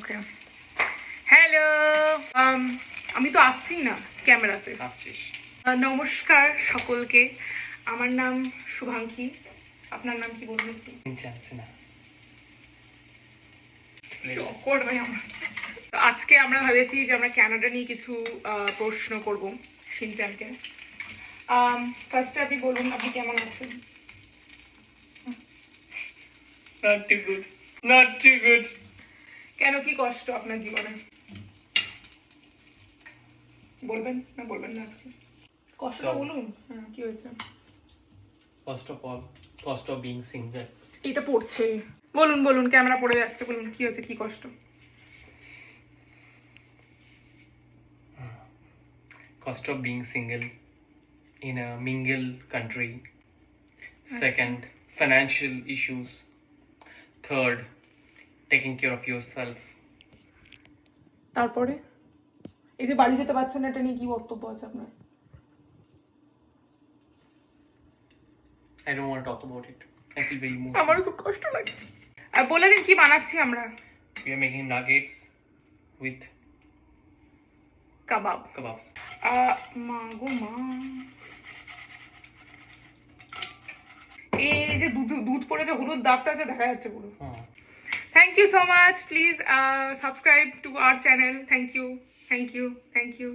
Okay hello আমি তো আসছি না ক্যামেরাতে। নমস্কার সকলকে, আমার নাম শুভাঙ্কি। আপনার নাম কি বলুন একটু? আজকে আমরা ভেবেছি যে আমরা কানাডা নিয়ে কিছু প্রশ্ন করব শিনচানকে। ফার্স্টে আপনি বলুন আপনি কেমন আছেন? Not too good. কেন, কি কষ্ট আপনার জীবনে? বলবেন না বলবেন না আজকে? কষ্টটা বলুন। হ্যাঁ, কি হয়েছে? First of all, cost of being single. এটা পড়ছে, বলুন বলুন, ক্যামেরা পড়ে যাচ্ছে, বলুন কি হয়েছে, কি কষ্ট? Cost of being single in a mingle country. Second, financial issues. Third, taking care of yourself. তারপরে এই যে বাড়ি যেতে পারছেন না, এটা নিয়ে কি বক্তব্য আছে আপনার? I don't want to talk about it. I feel very emotional. আমারও খুব কষ্ট লাগে। আর বলে দিন কি বানাচ্ছি আমরা? We are making nuggets with kebab. kebabs. মা গো মা, এই যে দুধ পড়ে যে হলুদ দাগটা আছে দেখা যাচ্ছে পুরো। Thank you so much, please subscribe to our channel. Thank you.